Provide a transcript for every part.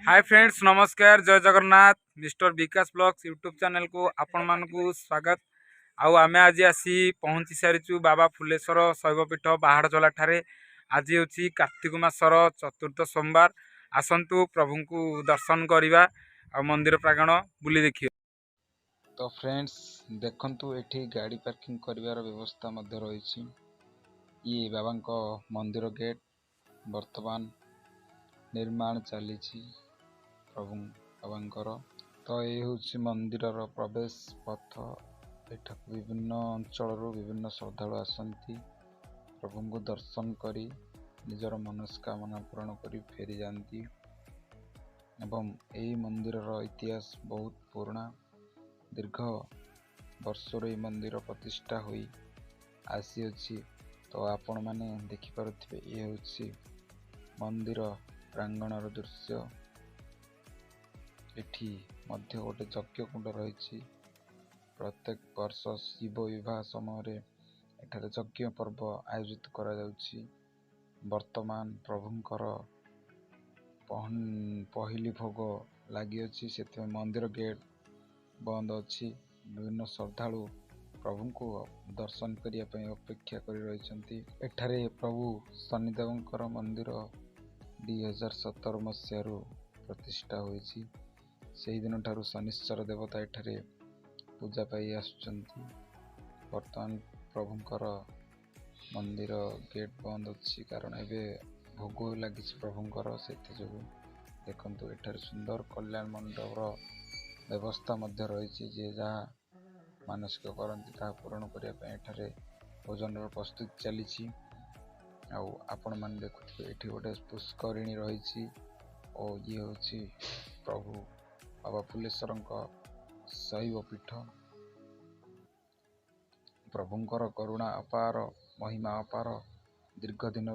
Hi friends, नमस्कार, जय Jagannath. Mister विकास blogs YouTube channel को आपण मानकु स्वागत। आउ आमे आज आसी पहुंची सारिचु बाबा फुलेश्वर शैवपीठ बाहाड़जला ठारे। आज होची कार्तिक मासर चतुर्थ सोमवार। आसंतु प्रभु को दर्शन करवा आ मंदिर प्रांगण बुली देखिए। तो फ्रेंड्स देखंतु एठी गाड़ी पार्किंग करिवार व्यवस्था मध्य रही। ये बाबा मंदिर गेट वर्तमान निर्माण चली प्रभु बाबा। तो ये हूँ मंदिर प्रवेश पथ। एठक विभिन्न अंचल विभिन्न श्रद्धालु आसती प्रभु को दर्शन करी निजर मनस्कामना पूरण करी फेरी जाती। एवं यही मंदिर इतिहास बहुत पुराना। दीर्घ वर्षर ये मंदिर प्रतिष्ठा हुई आसी अछि। तो आपण माने देखि पारुथिबे ये होछि मंदिर प्रांगणर दृश्य। एठी मध्य गोटे यज्ञ कुंड रही। प्रत्येक वर्ष शिव विवाह समय एठारे यज्ञ पर्व आयोजित करा जाउछि। वर्तमान प्रभुंकर पहली भोग लगी अछि, से मंदिर गेट बंद अच्छी। विभिन्न श्रद्धालु प्रभु को दर्शन करने अपेक्षा कर रही। एठारे प्रभु शनिदेवंकर मंदिर 2017 मसीह प्रतिष्ठा होइछि। सेही दिन ठारू शनिश्चर देवता एठारे पूजा पाई आसुचंती। वर्तमान प्रभुंकर मंदिर गेट बंद अच्छी, कारण एबे भोग लगी प्रभुंकर। से देखंतु एठारे सुंदर कल्याण मंडप व्यवस्था मध्य रही। जे जहाँ मानसिक करती ता पूरण करने एठारे भोजन प्रस्तुति चली। आपण मैंने देखुए ये गोटे पुष्करिणी रही। और ये हूँ प्रभु बाबा फुलेश्वर शैवपीठ। प्रभुंकर करुणा अपार, महिमा अपार। दीर्घ दिन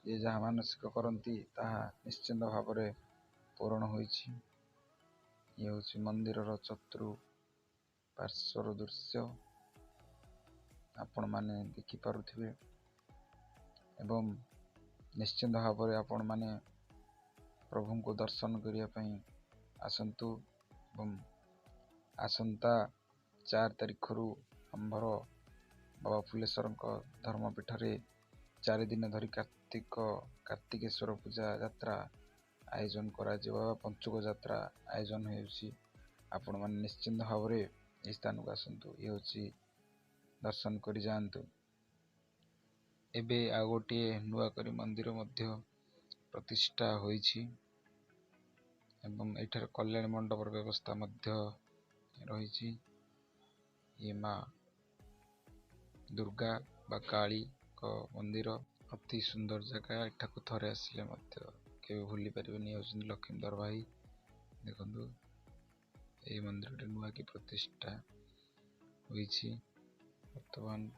ये जहाँ मानसिक करती ताहा निश्चिंत भाव में पूरण होइछि। ये हूँ मंदिर चतुर्पार्श्वर दृश्य आपण माने देखि पारुथिबे। एवं निश्चिंत भाव में आपण माने प्रभु को दर्शन करने आसंतु। आसंता 4 तारिख आंबर बाबा फुलेश्वर धर्मपीठ रे 4 दिन धरी कार्तिकेश्वर पूजा यात्रा आयोजन करा। पंचुक यात्रा आयोजन होउछि। आपण माने निश्चिंत भाव में इस स्थान को आसंतु। ये हूँ दर्शन कर जातु। एबे आ गोटे नुआ करी मंदिर मध्य प्रतिष्ठा होइछि। एवं एठार कल्याण मंडप व्यवस्था मध्य रही। ये माँ दुर्गा बा काली को मंदिर अति सुंदर जगह। एठाकू थरे आसिले मध्य केबे भूली परिबेनी। होउछन लक्ष्मीधर भाई। देखंतु ये मंदिर नुआ की प्रतिष्ठा होइछि। वर्तमान